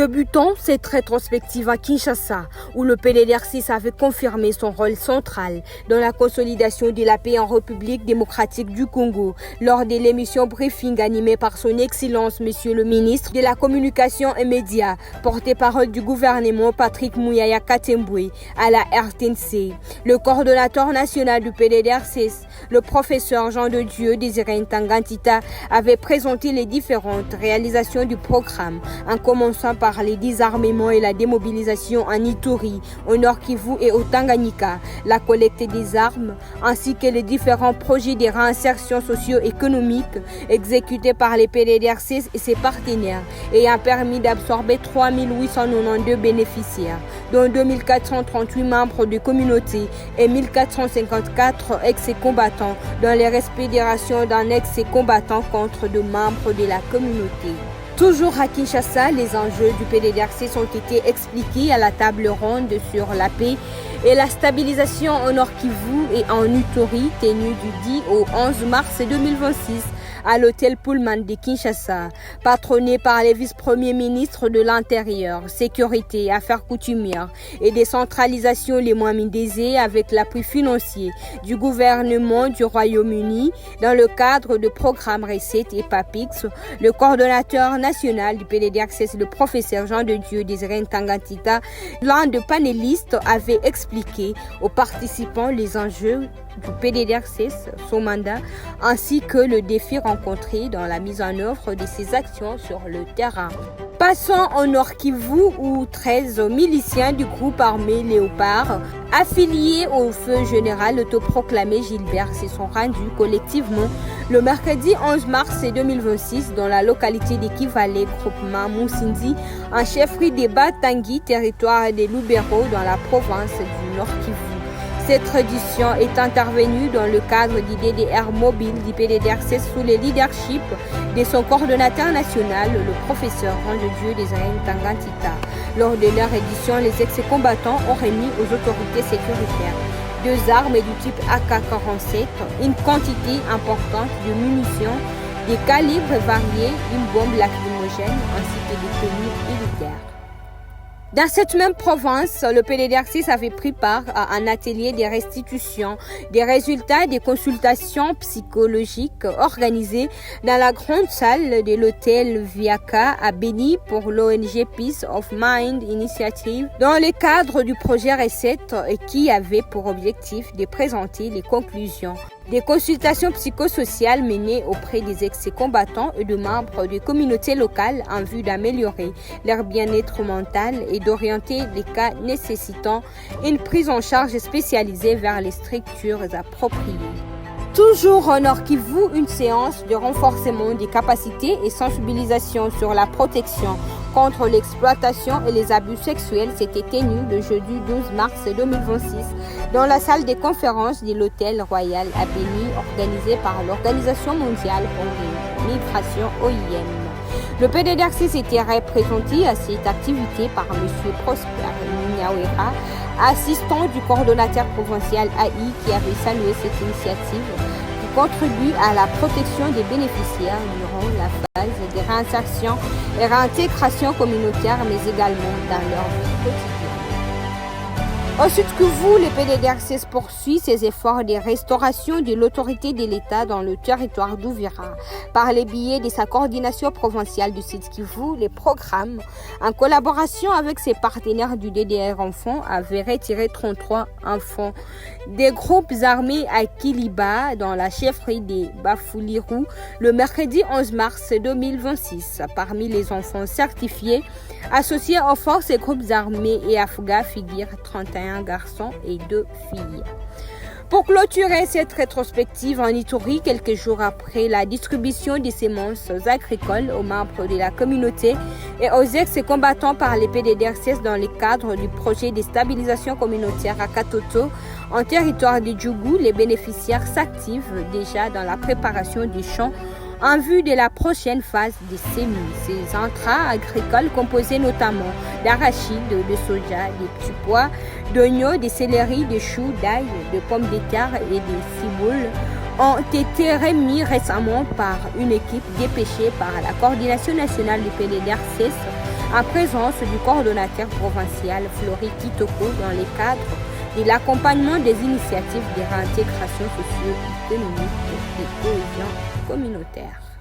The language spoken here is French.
Débutons cette rétrospective à Kinshasa, où le PDDR6 avait confirmé son rôle central dans la consolidation de la paix en République démocratique du Congo, lors de l'émission Briefing animée par son Excellence Monsieur le ministre de la Communication et Médias, porte-parole du gouvernement Patrick Mouyaya Katemboué à la RTNC. Le coordonnateur national du PDDR6, le professeur Jean de Dieu Désiré Ntangantita, avait présenté les différentes réalisations du programme, en commençant par les désarmements et la démobilisation en Ituri, au Nord Kivu et au Tanganyika, la collecte des armes, ainsi que les différents projets de réinsertion socio-économique exécutés par les PDDR6 et ses partenaires, ayant permis d'absorber 3 892 bénéficiaires, dont 2438 membres de communauté et 1454 ex-combattants, dans les respirations d'un ex-combattant contre deux membres de la communauté. Toujours à Kinshasa, les enjeux du PDDR6 ont été expliqués à la table ronde sur la paix et la stabilisation au Nord Kivu et en Ituri, tenue du 10 au 11 mars 2026 à l'hôtel Pullman de Kinshasa, patronné par les vice-premiers ministres de l'Intérieur, Sécurité, Affaires coutumières et décentralisation les moins aisés, avec l'appui financier du gouvernement du Royaume-Uni dans le cadre de programmes RECET et PAPIX. Le coordonnateur national du PDDR6, le professeur Jean de Dieu Désiré Ntangantita, l'un des panélistes, avait expliqué aux participants les enjeux du PDDR6, son mandat, ainsi que le défi rencontré dans la mise en œuvre de ses actions sur le terrain. Passons au Nord Kivu, où 13 miliciens du groupe armé Léopard, affiliés au feu général autoproclamé Gilbert, se sont rendus collectivement le mercredi 11 mars 2026 dans la localité de Kivale, groupement Moussindi, en chefferie de Batangi, territoire des Lubero, dans la province du Nord Kivu. Cette tradition est intervenue dans le cadre du DDR mobile du PDDR6 sous le leadership de son coordonnateur national, le professeur Jean de Dieu Désiré Ntangantita. Lors de leur édition, les ex-combattants ont remis aux autorités sécuritaires 2 armes du type AK-47, une quantité importante de munitions, des calibres variés, une bombe lacrymogène ainsi que des tenues militaires. Dans cette même province, le PDDR6 avait pris part à un atelier de restitution des résultats des consultations psychologiques organisées dans la grande salle de l'hôtel Viaka à Beni pour l'ONG Peace of Mind Initiative dans le cadre du projet RECET, qui avait pour objectif de présenter les conclusions des consultations psychosociales menées auprès des ex-combattants et de membres de communautés locales en vue d'améliorer leur bien-être mental et d'orienter les cas nécessitant une prise en charge spécialisée vers les structures appropriées. Toujours au Nord Kivu, une séance de renforcement des capacités et sensibilisation sur la protection contre l'exploitation et les abus sexuels s'était tenue le jeudi 12 mars 2026 dans la salle des conférences de l'hôtel Royal à Beni, organisée par l'Organisation mondiale pour les migrations OIM. Le PDDR6 était représenté à cette activité par M. Prosper Niawera, assistant du coordonnateur provincial AI, qui avait salué cette initiative qui contribue à la protection des bénéficiaires durant la phase de réinsertion et réintégration communautaire, mais également dans leur vie quotidienne. Au Sud Kivu, le PDDR6 poursuit ses efforts de restauration de l'autorité de l'État dans le territoire d'Ouvira. Par les biais de sa coordination provinciale du Sud Kivu, les programmes, en collaboration avec ses partenaires du DDR Enfants, avaient retiré 33 enfants des groupes armés à Kiliba, dans la chefferie de Bafouliru, le mercredi 11 mars 2026. Parmi les enfants certifiés, associés aux forces et groupes armés et afghans, figurent 31 garçons et 2 filles. Pour clôturer cette rétrospective en Ituri, quelques jours après la distribution des semences agricoles aux membres de la communauté et aux ex-combattants par les PDDR6 dans le cadre du projet de stabilisation communautaire à Katoto, en territoire de Djougou, les bénéficiaires s'activent déjà dans la préparation des champs en vue de la prochaine phase des semis. Ces intrants agricoles composés notamment d'arachides, de soja, des petits pois, d'oignons, de céleri, de choux, d'ail, de pommes de terre et de ciboules ont été remis récemment par une équipe dépêchée par la coordination nationale du PDDR6 en présence du coordonnateur provincial Flory Kitoko dans les cadres de l'accompagnement des initiatives de réintégration socio-économique et cohésion communautaire.